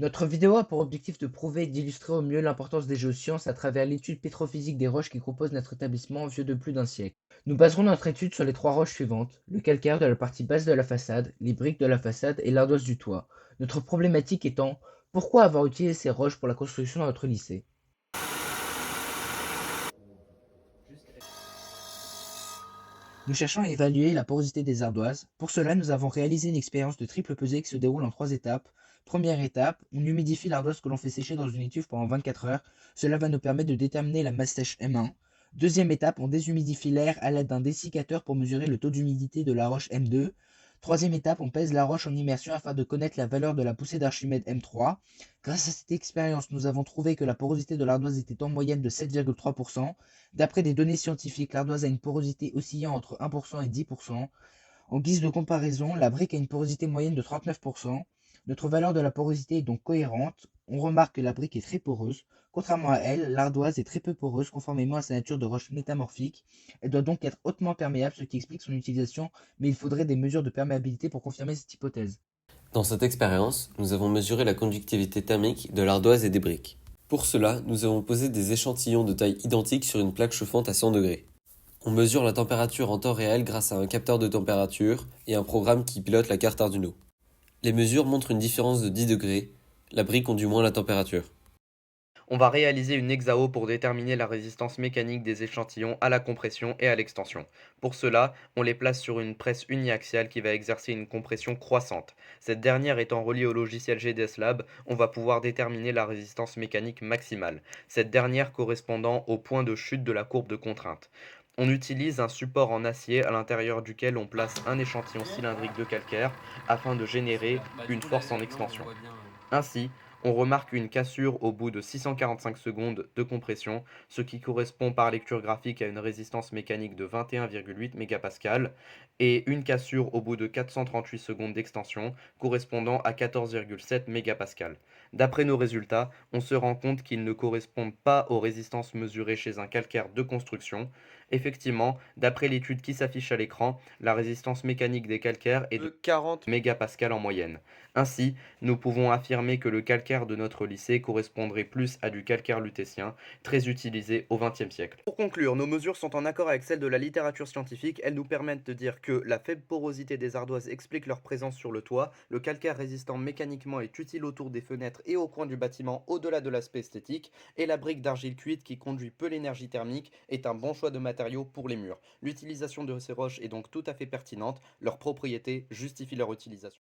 Notre vidéo a pour objectif de prouver et d'illustrer au mieux l'importance des géosciences à travers l'étude pétrophysique des roches qui composent notre établissement vieux de plus d'un siècle. Nous baserons notre étude sur les trois roches suivantes, le calcaire de la partie basse de la façade, les briques de la façade et l'ardoise du toit. Notre problématique étant, pourquoi avoir utilisé ces roches pour la construction de notre lycée? Nous cherchons à évaluer la porosité des ardoises. Pour cela, nous avons réalisé une expérience de triple pesée qui se déroule en trois étapes. Première étape, on humidifie l'ardoise que l'on fait sécher dans une étuve pendant 24 heures. Cela va nous permettre de déterminer la masse sèche M1. Deuxième étape, on déshumidifie l'air à l'aide d'un dessiccateur pour mesurer le taux d'humidité de la roche M2. Troisième étape, on pèse la roche en immersion afin de connaître la valeur de la poussée d'Archimède M3. Grâce à cette expérience, nous avons trouvé que la porosité de l'ardoise était en moyenne de 7,3%. D'après des données scientifiques, l'ardoise a une porosité oscillant entre 1% et 10%. En guise de comparaison, la brique a une porosité moyenne de 39%. Notre valeur de la porosité est donc cohérente. On remarque que la brique est très poreuse. Contrairement à elle, l'ardoise est très peu poreuse conformément à sa nature de roche métamorphique. Elle doit donc être hautement perméable, ce qui explique son utilisation, mais il faudrait des mesures de perméabilité pour confirmer cette hypothèse. Dans cette expérience, nous avons mesuré la conductivité thermique de l'ardoise et des briques. Pour cela, nous avons posé des échantillons de taille identique sur une plaque chauffante à 100 degrés. On mesure la température en temps réel grâce à un capteur de température et un programme qui pilote la carte Arduino. Les mesures montrent une différence de 10 degrés. La brique conduit moins la température. On va réaliser une hexao pour déterminer la résistance mécanique des échantillons à la compression et à l'extension. Pour cela, on les place sur une presse uniaxiale qui va exercer une compression croissante. Cette dernière étant reliée au logiciel GDS Lab, on va pouvoir déterminer la résistance mécanique maximale, cette dernière correspondant au point de chute de la courbe de contrainte. On utilise un support en acier à l'intérieur duquel on place un échantillon cylindrique de calcaire afin de générer une force en extension. Ainsi, on remarque une cassure au bout de 645 secondes de compression, ce qui correspond par lecture graphique à une résistance mécanique de 21,8 mégapascales, et une cassure au bout de 438 secondes d'extension, correspondant à 14,7 mégapascales. D'après nos résultats, on se rend compte qu'ils ne correspondent pas aux résistances mesurées chez un calcaire de construction. Effectivement, d'après l'étude qui s'affiche à l'écran, la résistance mécanique des calcaires est de 40 mégapascales en moyenne. Ainsi, nous pouvons affirmer que le calcaire de notre lycée correspondrait plus à du calcaire lutétien, très utilisé au XXe siècle. Pour conclure, nos mesures sont en accord avec celles de la littérature scientifique. Elles nous permettent de dire que la faible porosité des ardoises explique leur présence sur le toit, le calcaire résistant mécaniquement est utile autour des fenêtres et au coin du bâtiment au-delà de l'aspect esthétique, et la brique d'argile cuite qui conduit peu l'énergie thermique est un bon choix de matériaux pour les murs. L'utilisation de ces roches est donc tout à fait pertinente, leurs propriétés justifient leur utilisation.